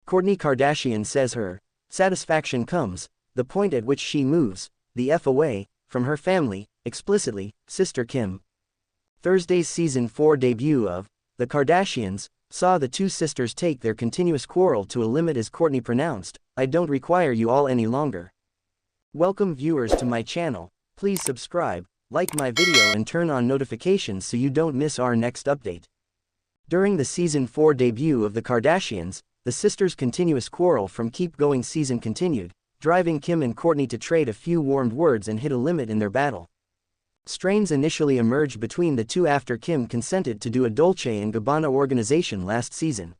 Kourtney Kardashian says her satisfaction comes the point at which she moves the F away from her family, explicitly, sister Kim. Thursday's season 4 debut of The Kardashians saw the two sisters take their continuous quarrel to a limit as Kourtney pronounced, "I don't require you all any longer." Welcome viewers to my channel. Please subscribe, like my video and turn on notifications so you don't miss our next update. During the season 4 debut of The Kardashians, the sisters' continuous quarrel from Keep Going season continued, driving Kim and Kourtney to trade a few warmed words and hit a limit in their battle. Strains initially emerged between the two after Kim consented to do a Dolce & Gabbana organization last season.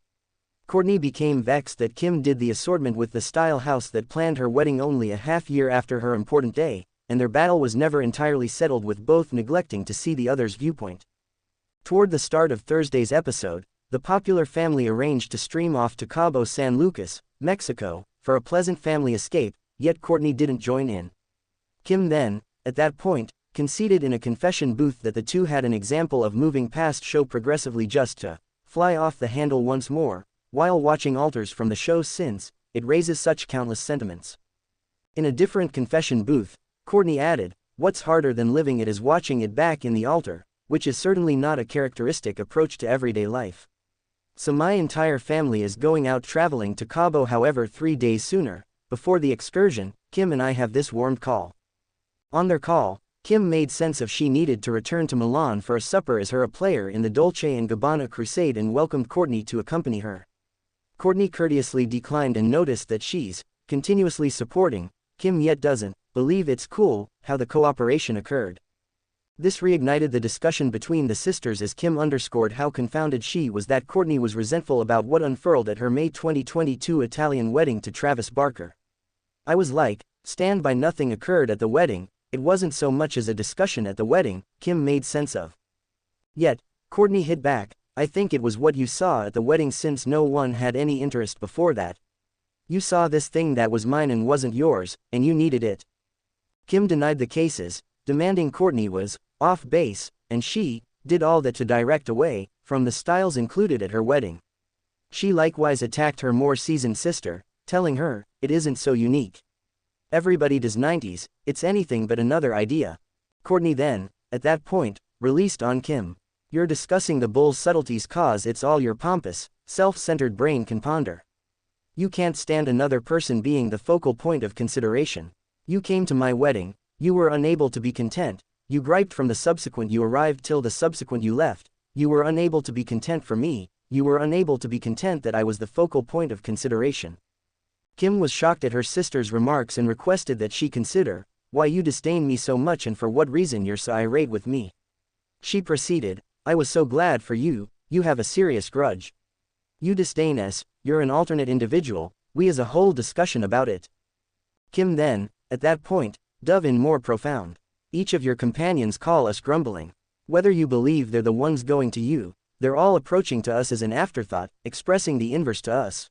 Kourtney became vexed that Kim did the assortment with the style house that planned her wedding only a half year after her important day, and their battle was never entirely settled, with both neglecting to see the other's viewpoint. Toward the start of Thursday's episode, the popular family arranged to stream off to Cabo San Lucas, Mexico, for a pleasant family escape, yet Kourtney didn't join in. Kim then, at that point, conceded in a confession booth that the two had an example of moving past show progressively just to fly off the handle once more. While watching alters from the show since, it raises such countless sentiments. In a different confession booth, Kourtney added, "What's harder than living it is watching it back in the altar, which is certainly not a characteristic approach to everyday life. So my entire family is going out traveling to Cabo. However, 3 days sooner, before the excursion, Kim and I have this warmed call." On their call, Kim made sense of she needed to return to Milan for a supper as her a player in the Dolce & Gabbana crusade and welcomed Kourtney to accompany her. Kourtney courteously declined and noticed that she's continuously supporting Kim yet doesn't believe it's cool how the cooperation occurred. This reignited the discussion between the sisters as Kim underscored how confounded she was that Kourtney was resentful about what unfurled at her May 2022 Italian wedding to Travis Barker. "I was like, stand by, nothing occurred at the wedding, it wasn't so much as a discussion at the wedding," Kim made sense of. Yet, Kourtney hit back, "I think it was what you saw at the wedding, since no one had any interest before that. You saw this thing that was mine and wasn't yours, and you needed it." Kim denied the cases, demanding Kourtney was off base, and she did all that to direct away from the styles included at her wedding. She likewise attacked her more seasoned sister, telling her, "It isn't so unique. Everybody does 90s, it's anything but another idea." Kourtney then, at that point, released on Kim, "You're discussing the bull's subtleties cause it's all your pompous, self-centered brain can ponder. You can't stand another person being the focal point of consideration. You came to my wedding, you were unable to be content, you griped from the subsequent you arrived till the subsequent you left, you were unable to be content for me, you were unable to be content that I was the focal point of consideration." Kim was shocked at her sister's remarks and requested that she consider why you disdain me so much and for what reason you're so irate with me. She proceeded, "I was so glad for you, you have a serious grudge. You disdain us, you're an alternate individual, we as a whole discussion about it." Kim then, at that point, dove in more profound. "Each of your companions call us grumbling. Whether you believe they're the ones going to you, they're all approaching to us as an afterthought, expressing the inverse to us.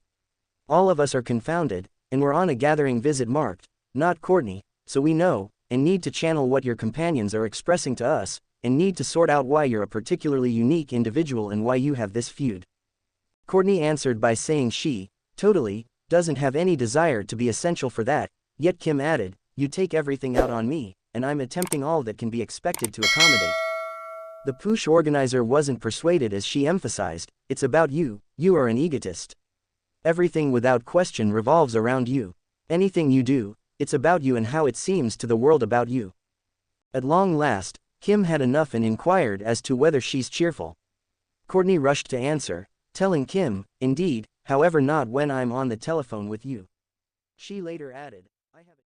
All of us are confounded, and we're on a gathering visit marked, not Kourtney, so we know, and need to channel what your companions are expressing to us, and need to sort out why you're a particularly unique individual and why you have this feud." Kourtney answered by saying she totally doesn't have any desire to be essential for that, yet Kim added, "You take everything out on me, and I'm attempting all that can be expected to accommodate." The push organizer wasn't persuaded as she emphasized, "It's about you, you are an egotist. Everything without question revolves around you. Anything you do, it's about you and how it seems to the world about you." At long last, Kim had enough and inquired as to whether she's cheerful. Kourtney rushed to answer, telling Kim, "Indeed, however not when I'm on the telephone with you." She later added, "I have